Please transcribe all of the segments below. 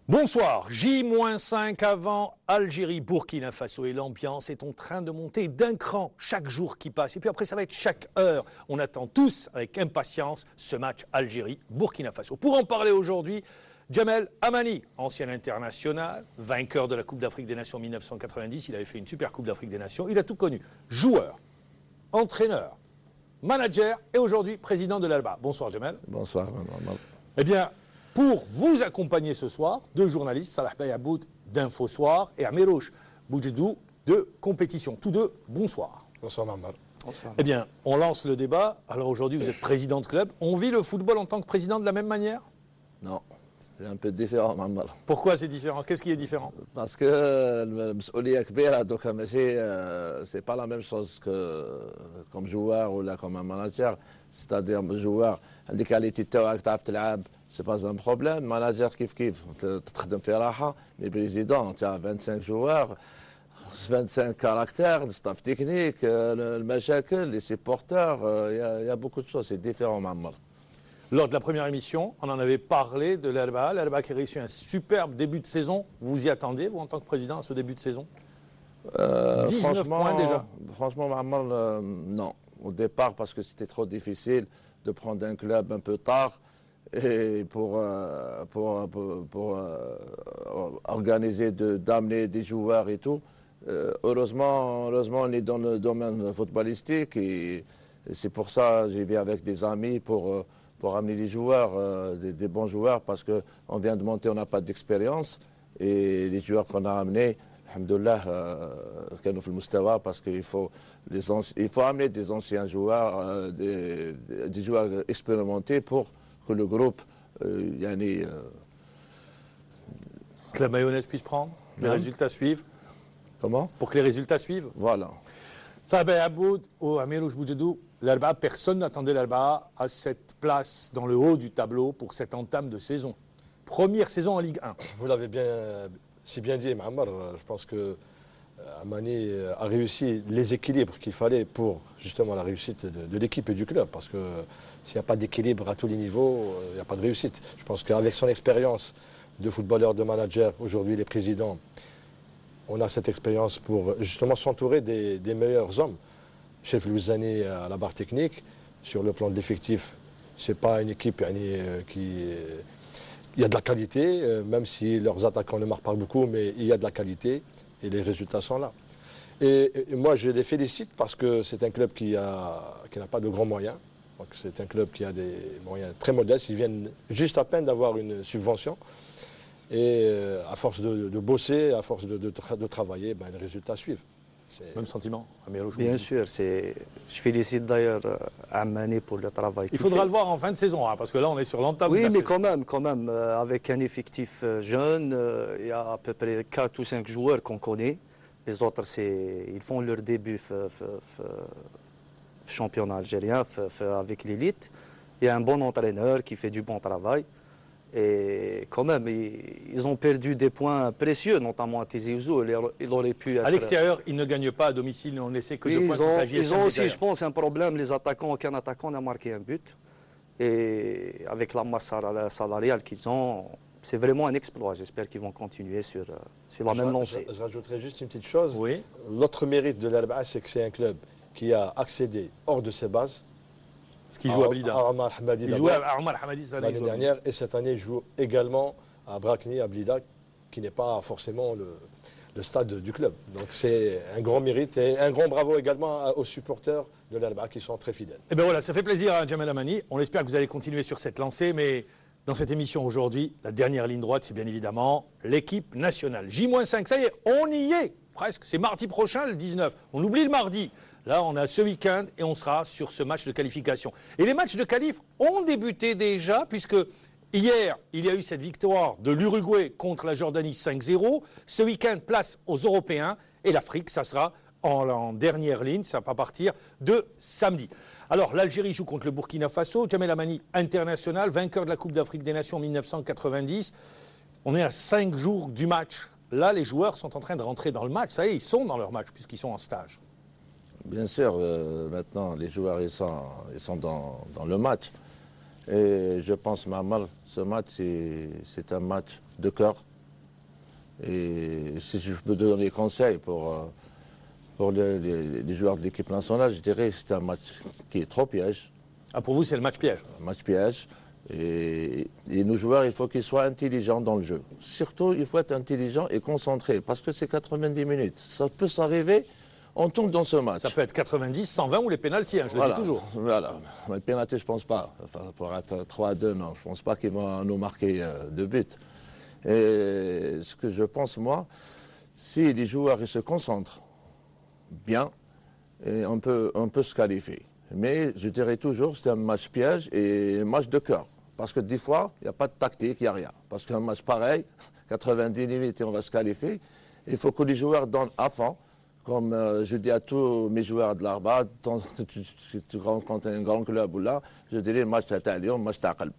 Bonsoir, J-5 avant Algérie-Burkina Faso et l'ambiance est en train de monter d'un cran chaque jour qui passe. Et puis après ça va être chaque heure. On attend tous avec impatience ce match Algérie-Burkina Faso. Pour en parler aujourd'hui, Djamel Hamani, ancien international, vainqueur de la Coupe d'Afrique des Nations 1990. Il avait fait une super Coupe d'Afrique des Nations. Il a tout connu. Joueur, entraîneur, manager et aujourd'hui président de l'Alba. Bonsoir Djamel. Bonsoir. Eh bien, pour vous accompagner ce soir, deux journalistes, Salah Bayaboud d'Infosoir et Amirouche Boudjedou de Compétition. Tous deux, bonsoir. Bonsoir Marmal. Bonsoir. Eh bien, on lance le débat. Alors aujourd'hui, vous êtes président de club. On vit le football en tant que président de la même manière? Non, c'est un peu différent Marmal. Pourquoi c'est différent? Qu'est-ce qui est différent? Parce que le مسؤولية كبيرة donc c'est pas la même chose que comme joueur ou là comme un manager. C'est-à-dire joueur عندك qualité تاعك تعرف تلعب. C'est pas un problème, manager كيف تخدم في راحة, mais président, tu as 25 joueurs, 25 caractères, le staff technique, المشاكل, les supporters, il y a beaucoup de choses, c'est différent Marmal. Lors de la première émission, on en avait parlé de l'Alba. L'Alba qui a réussi un superbe début de saison. Vous y attendiez, vous, en tant que président, à ce début de saison? 19 points déjà. Franchement, Marmal, non. Au départ, parce que c'était trop difficile de prendre un club un peu tard. Et pour organiser, d'amener des joueurs et tout. Heureusement, on est dans le domaine footballistique et c'est pour ça que j'y vais avec des amis pour amener des joueurs, des bons joueurs, parce qu'on vient de monter, on n'a pas d'expérience. Et les joueurs qu'on a amenés, alhamdoulilah, كانوا في المستوى, parce qu'il faut amener des anciens joueurs, des joueurs expérimentés pour que le groupe, que la mayonnaise puisse prendre, que les résultats suivent. Comment? Pour que les résultats suivent. Voilà. Salah Aboud ou Amirouche Boudjedou, l'Alba, personne n'attendait l'Alba à cette place dans le haut du tableau pour cette entame de saison. Première saison en Ligue 1. Vous l'avez si bien dit, Mahammar. Je pense que Hamani a réussi les équilibres qu'il fallait pour justement la réussite de l'équipe et du club. Parce que s'il n'y a pas d'équilibre à tous les niveaux, il n'y a pas de réussite. Je pense qu'avec son expérience de footballeur, de manager, aujourd'hui les présidents, on a cette expérience pour justement s'entourer des meilleurs hommes. Chef Louzani à la barre technique, sur le plan de l'effectif, ce n'est pas une équipe qui... Il y a de la qualité, même si leurs attaquants ne marquent pas beaucoup, mais il y a de la qualité et les résultats sont là. Et moi, je les félicite parce que c'est un club qui n'a pas de grands moyens. C'est un club qui a des moyens très modestes. Ils viennent juste à peine d'avoir une subvention. Et à force de bosser, à force de travailler, les résultats suivent. Même sentiment, Amirouche. Bien sûr, je félicite d'ailleurs Hamani pour le travail. Il faudra le voir en fin de saison, parce que là on est sur l'entame. Oui, mais quand même, avec un effectif jeune, il y a à peu près 4 ou 5 joueurs qu'on connaît. Les autres, ils font leur début championnat algérien avec l'élite. Il y a un bon entraîneur qui fait du bon travail. Et quand même, ils ont perdu des points précieux, notamment à Tizi Ouzou. Il aurait pu être... À l'extérieur, ils ne gagnent pas à domicile, on ne laissait que 2 points. Ils ont aussi, je pense, un problème. Les attaquants, aucun attaquant n'a marqué un but. Et avec la masse salariale qu'ils ont, c'est vraiment un exploit. J'espère qu'ils vont continuer sur la même lancée. Je rajouterai juste une petite chose. Oui. L'autre mérite de l'Alba, c'est que c'est un club qui a accédé hors de ses bases. Ce qui joue à Blida. Il jouait à Omar Hamadi l'année dernière et cette année il joue également à Brakni, à Blida, qui n'est pas forcément le stade du club. Donc c'est un grand mérite et un grand bravo également aux supporters de l'Alba qui sont très fidèles. Et bien voilà, ça fait plaisir à Djamel Hamani. On espère que vous allez continuer sur cette lancée, mais dans cette émission aujourd'hui, la dernière ligne droite, c'est bien évidemment l'équipe nationale. J-5, ça y est, on y est presque. C'est mardi prochain, le 19. On oublie le mardi. Là, on a ce week-end et on sera sur ce match de qualification. Et les matchs de qualif ont débuté déjà, puisque hier, il y a eu cette victoire de l'Uruguay contre la Jordanie 5-0. Ce week-end, place aux Européens. Et l'Afrique, ça sera en dernière ligne, ça va partir de samedi. Alors, l'Algérie joue contre le Burkina Faso. Djamel Hamani, international, vainqueur de la Coupe d'Afrique des Nations 1990. On est à 5 jours du match. Là, les joueurs sont en train de rentrer dans le match. Ça y est, ils sont dans leur match, puisqu'ils sont en stage. Bien sûr, maintenant, les joueurs ils sont dans le match. Et je pense, Mamal, ce match, c'est un match de cœur. Et si je peux donner des conseils pour les joueurs de l'équipe nationale, je dirais que c'est un match qui est trop piège. Ah, pour vous, c'est le match piège. Un match piège. Et nos joueurs, il faut qu'ils soient intelligents dans le jeu. Surtout, il faut être intelligent et concentré, parce que c'est 90 minutes. Ça peut s'arriver, on tombe dans ce match. Ça peut être 90, 120 ou les pénaltys, hein, je le dis toujours. Voilà. Mais le pénalty, je ne pense pas. Enfin, pour être 3-2, non. Je ne pense pas qu'ils vont nous marquer de but. Et ce que je pense, moi, si les joueurs ils se concentrent bien, et on peut se qualifier. Mais je dirais toujours, c'est un match piège et un match de cœur. Parce que des fois, il n'y a pas de tactique, il n'y a rien. Parce qu'un match pareil, 90 minutes et on va se qualifier, il faut que les joueurs donnent à fond. Comme je dis à tous mes joueurs de l'Arba, tu rencontres un grand club ou là, je dirais le match à Lyon, match à Qalb.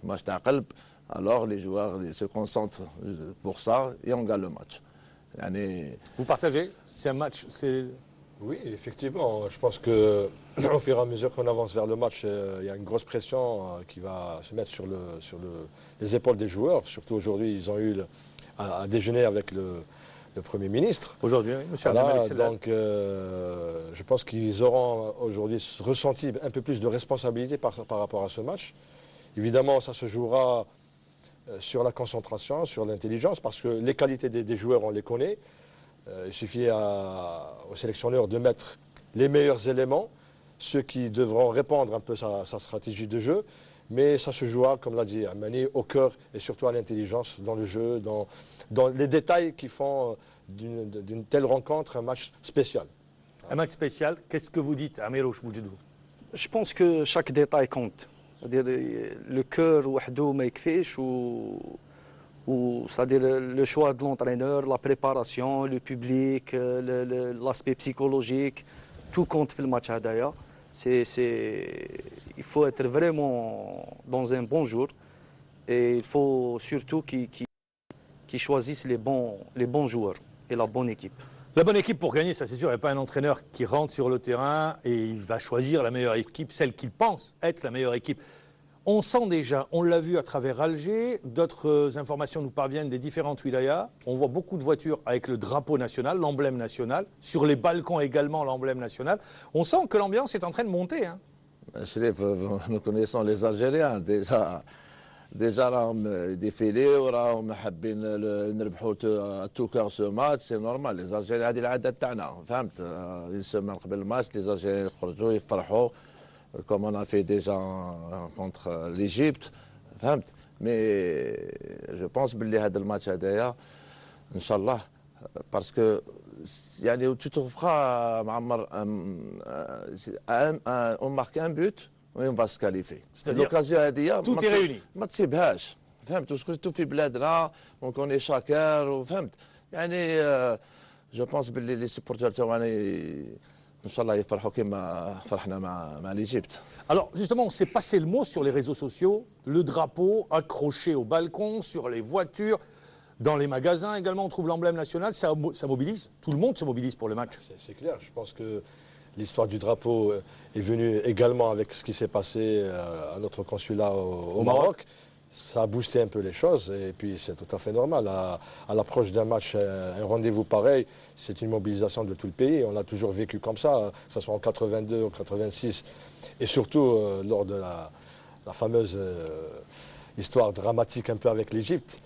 Match à Qalb. Alors les joueurs se concentrent pour ça et on gagne le match. Vous partagez? C'est un match, c'est... Oui, effectivement. Je pense que au fur et à mesure qu'on avance vers le match, il y a une grosse pression qui va se mettre sur les épaules des joueurs. Surtout aujourd'hui, ils ont eu à déjeuner avec le Premier ministre. Aujourd'hui, oui, monsieur Voilà, Abdelmalek Sellal. donc je pense qu'ils auront aujourd'hui ressenti un peu plus de responsabilité par rapport à ce match. Évidemment, ça se jouera sur la concentration, sur l'intelligence, parce que les qualités des joueurs, on les connaît. Il suffit aux sélectionneurs de mettre les meilleurs éléments, ceux qui devront répondre un peu à sa stratégie de jeu. Mais ça se jouera, comme l'a dit Amani, au cœur et surtout à l'intelligence, dans le jeu, dans les détails qui font d'une telle rencontre un match spécial. Un match spécial, qu'est-ce que vous dites, Amirouche Boudjedou? Je pense que chaque détail compte. C'est-à-dire le cœur وحده ما يكفيش c'est-à-dire le choix de l'entraîneur, la préparation, le public, l'aspect psychologique, tout compte dans le match هدايا. Il faut être vraiment dans un bon jour et il faut surtout qu'ils choisissent les bons joueurs et la bonne équipe. La bonne équipe pour gagner, ça c'est sûr, il n'y a pas un entraîneur qui rentre sur le terrain et il va choisir la meilleure équipe, celle qu'il pense être la meilleure équipe. On sent déjà, on l'a vu à travers Alger, d'autres informations nous parviennent des différentes wilayas. On voit beaucoup de voitures avec le drapeau national, l'emblème national. Sur les balcons également, l'emblème national. On sent que l'ambiance est en train de monter. Hein. Chérif, nous connaissons les Algériens déjà راهم défilés وراهم حابين نربحوا à tout cœur ce match, c'est normal. Les Algériens هذه العادة تاعنا فهمت. Une semaine قبل الماتش les Algériens يخرجوا يفرحوا comme on a fait déjà contre l'Égypte, mais je pense que هذا الماتش هذايا ان شاء الله parce que يعني tu trouveras معمر on marque un but et on va se qualifier. C'est-à-dire هذه tout est réuni. ما تسيبهاش فهمت وسكرتو في بلادنا on connaît شاكر وفهمت يعني je pense que les supporters تاعنا ان شاء الله يفرحوا كما فرحنا مع l'Égypte. Alors justement, on s'est passé le mot sur les réseaux sociaux, le drapeau accroché au balcon, sur les voitures, dans les magasins également, on trouve l'emblème national, ça mobilise, tout le monde se mobilise pour le match. C'est clair, je pense que l'histoire du drapeau est venue également avec ce qui s'est passé à notre consulat au Maroc. Ça a boosté un peu les choses et puis c'est tout à fait normal. À l'approche d'un match, un rendez-vous pareil, c'est une mobilisation de tout le pays. On a toujours vécu comme ça, que ce soit en 82 ou 86 et surtout lors de la fameuse histoire dramatique un peu avec l'Égypte.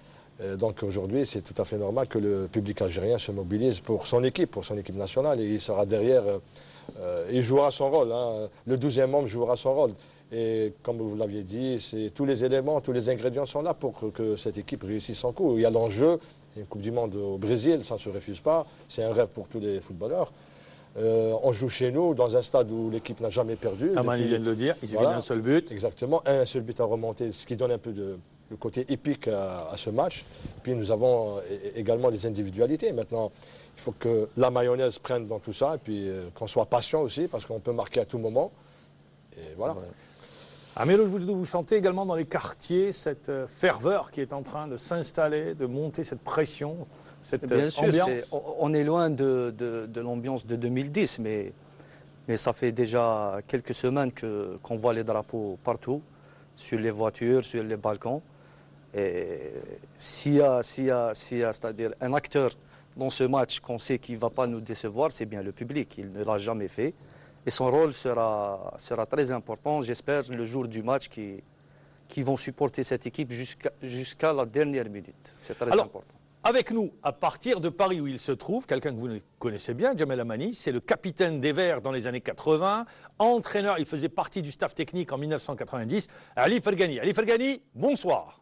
Donc aujourd'hui, c'est tout à fait normal que le public algérien se mobilise pour son équipe nationale et il sera derrière, il jouera son rôle. Hein. Le 12e membre jouera son rôle. Et comme vous l'aviez dit, tous les éléments, tous les ingrédients sont là pour que cette équipe réussisse son coup. Il y a l'enjeu, une Coupe du Monde au Brésil, ça ne se refuse pas. C'est un rêve pour tous les footballeurs. On joue chez nous, dans un stade où l'équipe n'a jamais perdu. Amani vient de le dire, il suffit d'un seul but. Exactement, un seul but à remonter, ce qui donne un peu le côté épique à ce match. Puis nous avons également les individualités. Maintenant, il faut que la mayonnaise prenne dans tout ça et puis qu'on soit patient aussi, parce qu'on peut marquer à tout moment. Et voilà. Ouais. Amirouche Boudjedou, vous sentez également dans les quartiers cette ferveur qui est en train de s'installer, de monter cette pression, cette Bien sûr, ambiance. on est loin de l'ambiance de 2010, mais ça fait déjà quelques semaines qu'on voit les drapeaux partout, sur les voitures, sur les balcons. Et s'il y a, c'est-à-dire un acteur dans ce match qu'on sait qu'il ne va pas nous décevoir, c'est bien le public. Il ne l'a jamais fait. Et son rôle sera très important, j'espère, le jour du match, qui vont supporter cette équipe jusqu'à la dernière minute. C'est très important. Avec nous, à partir de Paris où il se trouve, quelqu'un que vous connaissez bien, Djamel Amani, c'est le capitaine des Verts dans les années 80, entraîneur, il faisait partie du staff technique en 1990, Ali Fergani. Ali Fergani, bonsoir.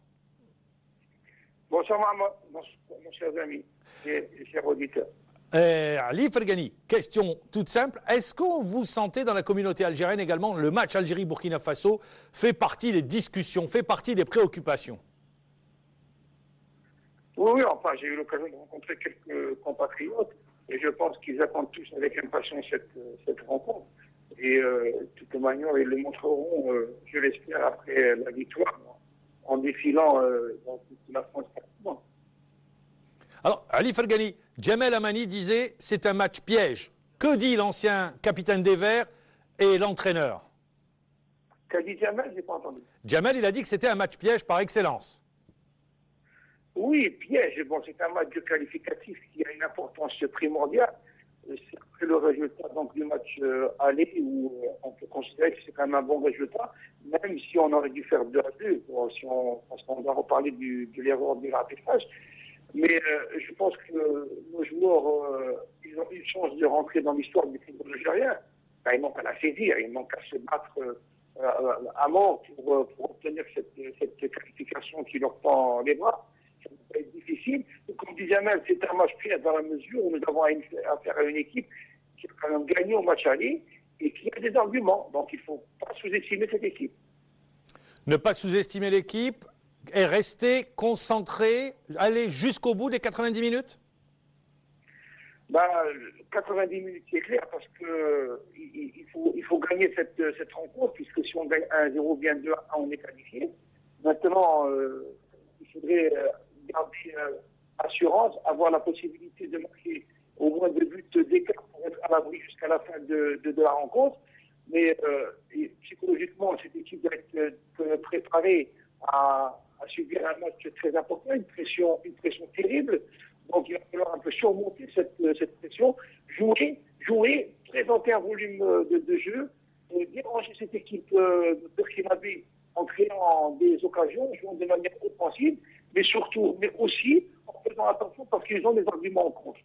Bonsoir Mahmoud, mon cher ami et chers auditeurs. Ali Fergani, question toute simple, est-ce que vous sentez dans la communauté algérienne également le match Algérie-Burkina Faso fait partie des discussions, fait partie des préoccupations? Oui, enfin, j'ai eu l'occasion de rencontrer quelques compatriotes et je pense qu'ils attendent tous avec impatience cette rencontre. Et de toute manière, ils le montreront, je l'espère, après la victoire, en défilant dans toute la France. Alors, Ali Fergani, Djamel Amani disait c'est un match piège. Que dit l'ancien capitaine des Verts et l'entraîneur? Qu'a dit Djamel? Je n'ai pas entendu. Djamel, il a dit que c'était un match piège par excellence. Oui, piège. Bon, c'est un match de qualificatif qui a une importance primordiale. C'est après le résultat donc, du match aller où on peut considérer que c'est quand même un bon résultat, même si on aurait dû faire 2-2, parce qu'on va reparler de l'erreur du arbitrage. Mais je pense que nos joueurs, ils ont une chance de rentrer dans l'histoire du football algérien. Ben, ils n'ont qu'à la saisir, ils n'ont qu'à se battre à mort pour obtenir cette qualification qui leur tend les bras. Ça va être difficile. Et comme disait Jamel, c'est un match piège dans la mesure où nous avons affaire à une équipe qui a quand même gagné au match aller et qui a des arguments. Donc il ne faut pas sous-estimer cette équipe. Ne pas sous-estimer l'équipe et rester concentré, aller jusqu'au bout des 90 minutes? 90 minutes, c'est clair, parce que il faut gagner cette rencontre, puisque si on gagne 1-0, bien 2-1, on est qualifié. Maintenant, il faudrait garder assurance, avoir la possibilité de marquer au moins 2 buts d'écart pour être à l'abri jusqu'à la fin de la rencontre. Mais psychologiquement, cette équipe doit être préparée à subir un match très important, une pression terrible. Donc il va falloir un peu surmonter cette pression, jouer, présenter un volume de jeu, déranger cette équipe de burkinabé en créant des occasions, jouant de manière offensive, mais aussi en faisant attention parce qu'ils ont des arguments en contre.